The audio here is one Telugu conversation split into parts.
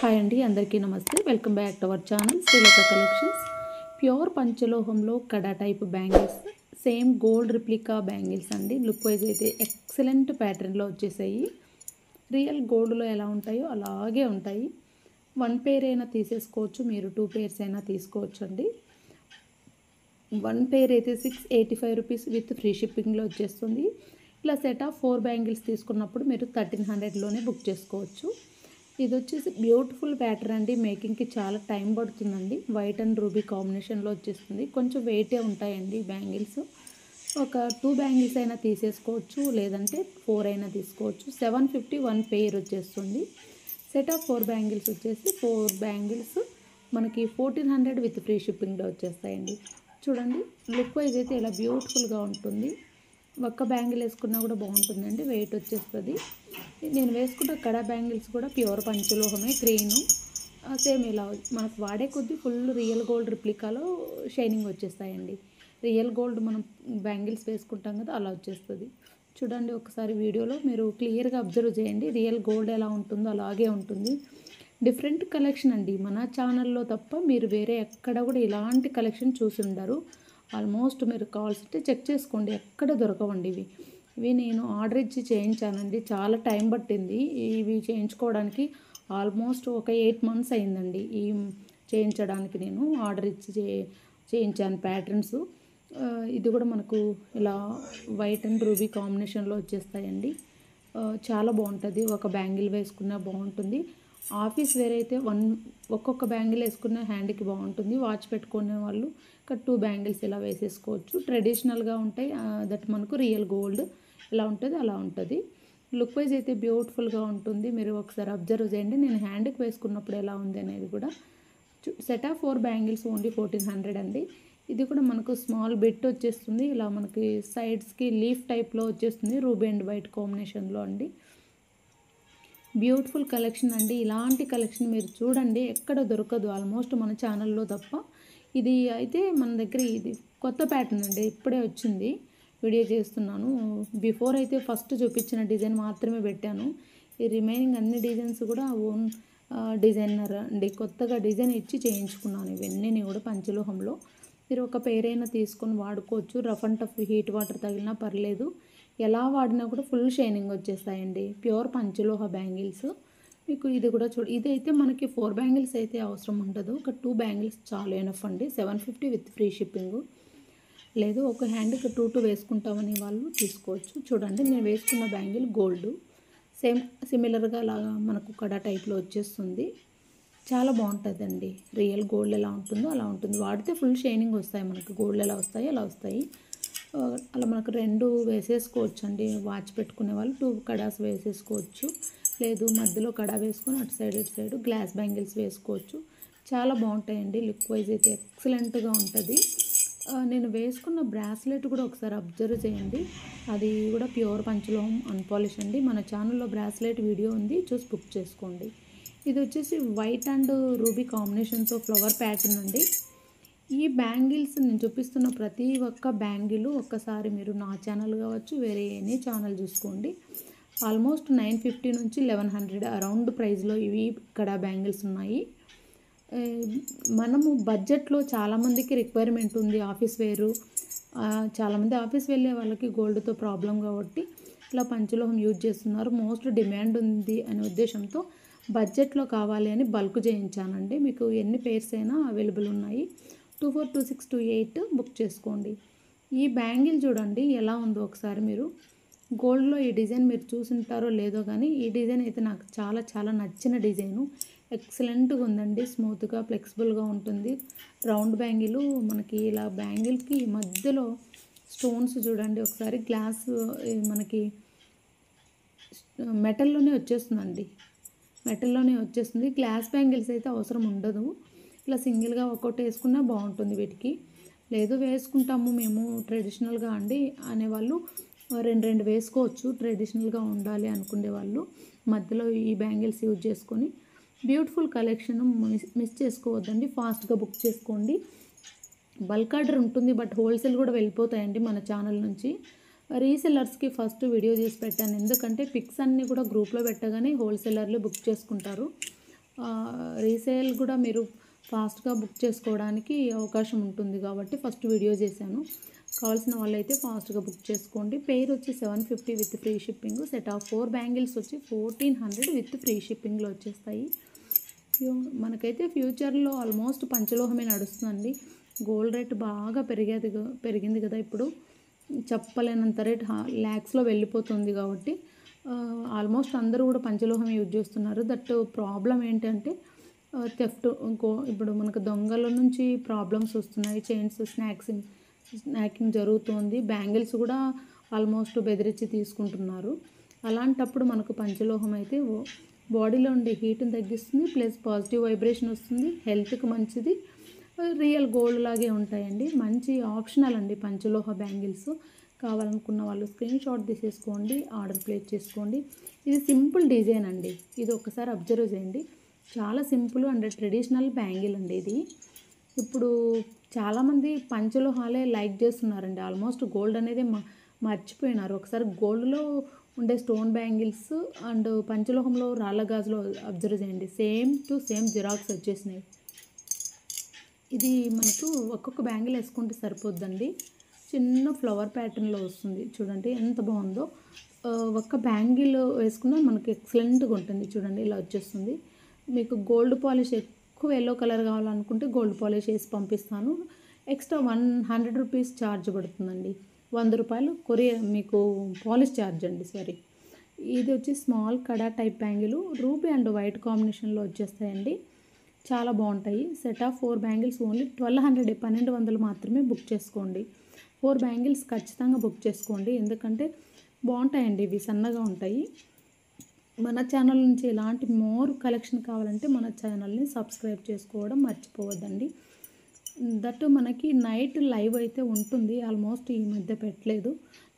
హాయ్ అండి, అందరికీ నమస్తే. Welcome back to our channel Srilatha collections. Pure పంచలోహంలో kada type bangles, same gold replica bangles అండి. లుక్ వైజ్ అయితే ఎక్సలెంట్ ప్యాటర్న్లో వచ్చేసాయి. రియల్ గోల్డ్లో ఎలా ఉంటాయో అలాగే ఉంటాయి. 1 పేర్ అయినా తీసేసుకోవచ్చు, మీరు 2 పేర్స్ అయినా తీసుకోవచ్చు అండి. 1 పేర్ అయితే 685 రూపీస్ విత్ ఫ్రీ షిప్పింగ్లో వచ్చేస్తుంది. ఇలా సెట్ ఆఫ్ 4 బ్యాంగిల్స్ తీసుకున్నప్పుడు మీరు 1300లోనే బుక్ చేసుకోవచ్చు. ఇది వచ్చేసి బ్యూటిఫుల్ ప్యాటర్న్ అండి. మేకింగ్కి చాలా టైం పడుతుందండి. వైట్ అండ్ రూబీ కాంబినేషన్లో వచ్చేస్తుంది. కొంచెం వెయిటే ఉంటాయండి బ్యాంగిల్స్. ఒక 2 బ్యాంగిల్స్ అయినా తీసేసుకోవచ్చు, లేదంటే 4 అయినా తీసుకోవచ్చు. 750 1 పేర్ వచ్చేస్తుంది. సెట్ ఆఫ్ 4 బ్యాంగిల్స్ వచ్చేసి 4 బ్యాంగిల్స్ మనకి 1400 విత్ ఫ్రీ షిప్పింగ్లో వచ్చేస్తాయండి. చూడండి, లుక్ వైజ్ అయితే ఇలా బ్యూటిఫుల్గా ఉంటుంది. ఒక్క బ్యాంగిల్ వేసుకున్నా కూడా బాగుంటుందండి, వెయిట్ వచ్చేస్తుంది. నేను వేసుకున్న కడా బ్యాంగిల్స్ కూడా ప్యూర్ పంచలోహమే, గ్రీను. సేమ్ ఇలా మనకు వాడే కొద్దీ ఫుల్ రియల్ గోల్డ్ రిప్లికాలో షైనింగ్ వచ్చేస్తాయండి. రియల్ గోల్డ్ మనం బ్యాంగిల్స్ వేసుకుంటాం కదా, అలా వచ్చేస్తుంది. చూడండి, ఒకసారి వీడియోలో మీరు క్లియర్గా అబ్జర్వ్ చేయండి. రియల్ గోల్డ్ ఎలా ఉంటుందో అలాగే ఉంటుంది. డిఫరెంట్ కలెక్షన్ అండి. మన ఛానల్లో తప్ప మీరు వేరే ఎక్కడ కూడా ఇలాంటి కలెక్షన్ చూసి ఉండరు. ఆల్మోస్ట్ మీరు కావాల్సింటే చెక్ చేసుకోండి, ఎక్కడ దొరకవండి ఇవి నేను ఆర్డర్ ఇచ్చి చేయించానండి. చాలా టైం పట్టింది ఇవి చేయించుకోవడానికి. ఆల్మోస్ట్ ఒక 8 months అయిందండి ఈ చేయించడానికి. నేను ఆర్డర్ ఇచ్చి చేయించాను ప్యాటర్న్స్. ఇది కూడా మనకు ఇలా వైట్ అండ్ రూబీ కాంబినేషన్లో వచ్చేస్తాయండి. చాలా బాగుంటుంది. ఒక బ్యాంగిల్ వేసుకున్నా బాగుంటుంది. ఆఫీస్ వేర్ అయితే ఒక్కొక్క బ్యాంగిల్ వేసుకున్న హ్యాండ్కి బాగుంటుంది. వాచ్ పెట్టుకునే వాళ్ళు ఇక్కడ 2 బ్యాంగిల్స్ ఇలా వేసేసుకోవచ్చు. ట్రెడిషనల్గా ఉంటాయి. దట్ మనకు రియల్ గోల్డ్ ఎలా ఉంటుంది అలా ఉంటుంది. లుక్ వైజ్ అయితే బ్యూటిఫుల్గా ఉంటుంది. మీరు ఒకసారి అబ్జర్వ్ చేయండి. నేను హ్యాండ్కి వేసుకున్నప్పుడు ఎలా ఉంది అనేది కూడా. సెట్ ఆఫ్ 4 బ్యాంగిల్స్ ఓన్లీ 1400 అండి. ఇది కూడా మనకు స్మాల్ బిట్ వచ్చేస్తుంది. ఇలా మనకి సైడ్స్కి లీఫ్ టైప్లో వచ్చేస్తుంది. రూబీ అండ్ వైట్ కాంబినేషన్లో అండి. బ్యూటిఫుల్ కలెక్షన్ అండి. ఇలాంటి కలెక్షన్ మీరు చూడండి, ఎక్కడ దొరకదు ఆల్మోస్ట్ మన ఛానల్లో తప్ప. ఇది అయితే మన దగ్గర ఇది కొత్త ప్యాటర్న్ అండి, ఇప్పుడే వచ్చింది. వీడియో చేస్తున్నాను. బిఫోర్ అయితే ఫస్ట్ చూపించిన డిజైన్ మాత్రమే పెట్టాను. ఈ రిమైనింగ్ అన్ని డిజైన్స్ కూడా ఓన్ డిజైనర్ అండి. కొత్తగా డిజైన్ ఇచ్చి చేయించుకున్నాను ఇవన్నీ కూడా పంచలోహంలో. మీరు ఒక పేరైనా తీసుకొని వాడుకోవచ్చు. Rough and tough heat water తగిలినా పర్లేదు. ఎలా వాడినా కూడా ఫుల్ షైనింగ్ వచ్చేస్తాయండి. ప్యూర్ పంచలోహ బ్యాంగిల్స్. మీకు ఇది కూడా ఇదైతే మనకి 4 బ్యాంగిల్స్ అయితే అవసరం ఉండదు. ఒక 2 బ్యాంగిల్స్ చాలు ఎనఫ్ అండి. 750 విత్ ఫ్రీ షిప్పింగ్. లేదు ఒక హ్యాండ్కి 2 వేసుకుంటామని వాళ్ళు తీసుకోవచ్చు. చూడండి, నేను వేసుకున్న బ్యాంగిల్ గోల్డ్ సేమ్ సిమిలర్గా లాగా మనకు కడా టైప్లో వచ్చేస్తుంది. చాలా బాగుంటుందండి. రియల్ గోల్డ్ ఎలా ఉంటుందో అలా ఉంటుంది. వాడితే ఫుల్ షైనింగ్ వస్తాయి. మనకు గోల్డ్ ఎలా వస్తాయి అలా వస్తాయి. అలా మనకు 2 వేసేసుకోవచ్చు అండి. వాచ్ పెట్టుకునే వాళ్ళు 2 కడాస్ వేసేసుకోవచ్చు. లేదు మధ్యలో కడా వేసుకొని అటు సైడ్ గ్లాస్ బ్యాంగిల్స్ వేసుకోవచ్చు. చాలా బాగుంటాయండి. లుక్ వైజ్ అయితే ఎక్సలెంట్గా ఉంటుంది. నేను వేసుకున్న బ్రాస్లెట్ కూడా ఒకసారి అబ్జర్వ్ చేయండి. అది కూడా ప్యూర్ పంచలోహం అన్పాలిష్ అండి. మన ఛానల్లో బ్రాస్లెట్ వీడియో ఉంది, చూసి బుక్ చేసుకోండి. ఇది వచ్చేసి వైట్ అండ్ రూబీ కాంబినేషన్తో ఫ్లవర్ ప్యాటర్న్ అండి. ఈ బ్యాంగిల్స్ నేను చూపిస్తున్న ప్రతి ఒక్క బ్యాంగిల్ ఒక్కసారి మీరు నా ఛానల్ కావచ్చు, వేరే ఎనీ ఛానల్ చూసుకోండి. ఆల్మోస్ట్ 950 నుంచి 1100 అరౌండ్ ప్రైస్లో ఇవి ఇక్కడ బ్యాంగిల్స్ ఉన్నాయి. మనము బడ్జెట్లో చాలామందికి రిక్వైర్మెంట్ ఉంది. ఆఫీస్ వేరు, చాలామంది ఆఫీస్ వెళ్ళే వాళ్ళకి గోల్డ్తో ప్రాబ్లం కాబట్టి ఇలా పంచలోహం యూజ్ చేస్తున్నారు. మోస్ట్ డిమాండ్ ఉంది అనే ఉద్దేశంతో బడ్జెట్లో కావాలి అని బల్క్ చేయించానండి. మీకు ఎన్ని పేర్స్ అయినా అవైలబుల్ ఉన్నాయి. 242628 బుక్ చేసుకోండి. ఈ బ్యాంగిల్ చూడండి ఎలా ఉందో ఒకసారి మీరు. గోల్డ్లో ఈ డిజైన్ మీరు చూసుంటారో లేదో కానీ ఈ డిజైన్ అయితే నాకు చాలా చాలా నచ్చిన డిజైను. ఎక్సలెంట్గా ఉందండి. స్మూత్గా ఫ్లెక్సిబుల్గా ఉంటుంది. రౌండ్ బ్యాంగిల్ మనకి ఇలా బ్యాంగిల్కి మధ్యలో స్టోన్స్ చూడండి ఒకసారి. గ్లాస్ మనకి మెటల్లోనే వచ్చేస్తుందండి. మెటల్లోనే వచ్చేస్తుంది. గ్లాస్ బ్యాంగిల్స్ అయితే అవసరం ఉండదు. ఇలా సింగిల్గా ఒక్కొక్కటి వేసుకున్నా బాగుంటుంది వీటికి. లేదు వేసుకుంటాము మేము ట్రెడిషనల్గా అండి అనేవాళ్ళు 2 వేసుకోవచ్చు. ట్రెడిషనల్గా ఉండాలి అనుకునే వాళ్ళు మధ్యలో ఈ బ్యాంగిల్స్ యూజ్ చేసుకొని బ్యూటిఫుల్ కలెక్షన్ మిస్ చేసుకోవద్దండి. ఫాస్ట్గా బుక్ చేసుకోండి. బల్క్ ఆర్డర్ ఉంటుంది, బట్ హోల్సేల్ కూడా వెళ్ళిపోతాయండి మన ఛానల్ నుంచి. రీసెల్లర్స్కి ఫస్ట్ వీడియో చేసి పెట్టాను. ఎందుకంటే పిక్స్ అన్నీ కూడా గ్రూప్లో పెట్టగానే హోల్సేలర్లు బుక్ చేసుకుంటారు. రీసేల్ కూడా మీరు ఫాస్ట్గా బుక్ చేసుకోవడానికి అవకాశం ఉంటుంది కాబట్టి ఫస్ట్ వీడియో చేశాను. కావాల్సిన వాళ్ళైతే ఫాస్ట్గా బుక్ చేసుకోండి. పెయిర్ వచ్చి 750 with free shipping. Set of 4 bangles వచ్చి 1400 విత్ ఫ్రీ షిప్పింగ్లో వచ్చేస్తాయి. మనకైతే ఫ్యూచర్లో ఆల్మోస్ట్ పంచలోహమే నడుస్తుందండి. గోల్డ్ రేట్ బాగా పెరిగింది కదా ఇప్పుడు, చెప్పలేనంత రేట్ ల్యాక్స్లో వెళ్ళిపోతుంది కాబట్టి ఆల్మోస్ట్ అందరూ కూడా పంచలోహమే యూజ్ చేస్తున్నారు. దట్ ప్రాబ్లం ఏంటంటే థెఫ్ట్, ఇప్పుడు మనకు దొంగల నుంచి ప్రాబ్లమ్స్ వస్తున్నాయి. చైన్స్ స్నాకింగ్ జరుగుతుంది. బ్యాంగిల్స్ కూడా ఆల్మోస్ట్ బెదిరించి తీసుకుంటున్నారు. అలాంటప్పుడు మనకు పంచలోహం అయితే బాడీలో ఉండే హీట్ని తగ్గిస్తుంది, ప్లస్ పాజిటివ్ వైబ్రేషన్ వస్తుంది, హెల్త్కి మంచిది, రియల్ గోల్డ్ లాగే ఉంటాయండి. మంచి ఆప్షనల్ అండి పంచలోహ బ్యాంగిల్స్. కావాలనుకున్న వాళ్ళు స్క్రీన్ షాట్ తీసేసుకోండి, ఆర్డర్ ప్లేస్ చేసుకోండి. ఇది సింపుల్ డిజైన్ అండి. ఇది ఒకసారి అబ్జర్వ్ చేయండి. చాలా సింపుల్ అండ్ ట్రెడిషనల్ బ్యాంగిల్ అండి ఇది. ఇప్పుడు చాలామంది పంచలోహాలే లైక్ చేస్తున్నారండి. ఆల్మోస్ట్ గోల్డ్ అనేది మర్చిపోయినారు. ఒకసారి గోల్డ్లో ఉండే స్టోన్ బ్యాంగిల్స్ అండ్ పంచలోహంలో రాళ్ళ గాజులో అబ్జర్వ్ చేయండి. సేమ్ టు సేమ్ జిరాక్స్ వచ్చేసినాయి. ఇది మనకు ఒక్కొక్క బ్యాంగిల్ వేసుకుంటే సరిపోద్దండి. చిన్న ఫ్లవర్ ప్యాటర్న్లో వస్తుంది. చూడండి ఎంత బాగుందో. ఒక్క బ్యాంగిల్ వేసుకున్నా మనకి ఎక్సలెంట్గా ఉంటుంది. చూడండి ఇలా వచ్చేస్తుంది. మీకు గోల్డ్ పాలిష్ ఎక్కువ ఎల్లో కలర్ కావాలనుకుంటే గోల్డ్ పాలిష్ వేసి పంపిస్తాను. ఎక్స్ట్రా 100 రూపీస్ ఛార్జ్ పడుతుందండి. 100 రూపాయలు కొరియర్ మీకు పాలిష్ ఛార్జ్ అండి. సారీ. ఇది వచ్చి small kada type bangle ruby and white కాంబినేషన్లో వచ్చేస్తాయండి. చాలా బాగుంటాయి. సెట్ ఆఫ్ 4 బ్యాంగిల్స్ ఓన్లీ 1200 మాత్రమే బుక్ చేసుకోండి. 4 బ్యాంగిల్స్ ఖచ్చితంగా బుక్ చేసుకోండి. ఎందుకంటే బాగుంటాయండి. ఇవి సన్నగా ఉంటాయి. మన ఛానల్ నుంచి ఇలాంటి మోర్ కలెక్షన్ కావాలంటే మన ఛానల్ని సబ్స్క్రైబ్ చేసుకోవడం మర్చిపోవద్దండి. దట్ మనకి నైట్ లైవ్ అయితే ఉంటుంది. ఆల్మోస్ట్ ఈ మధ్య పెట్టలేదు.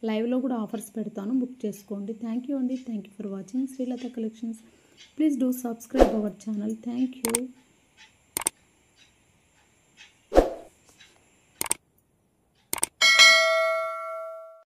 లైవ్లో కూడా ఆఫర్స్ పెడతాను, బుక్ చేసుకోండి. థ్యాంక్ యూ అండి. Thank you for watching Srilatha collections. Please do subscribe our channel. Thank you.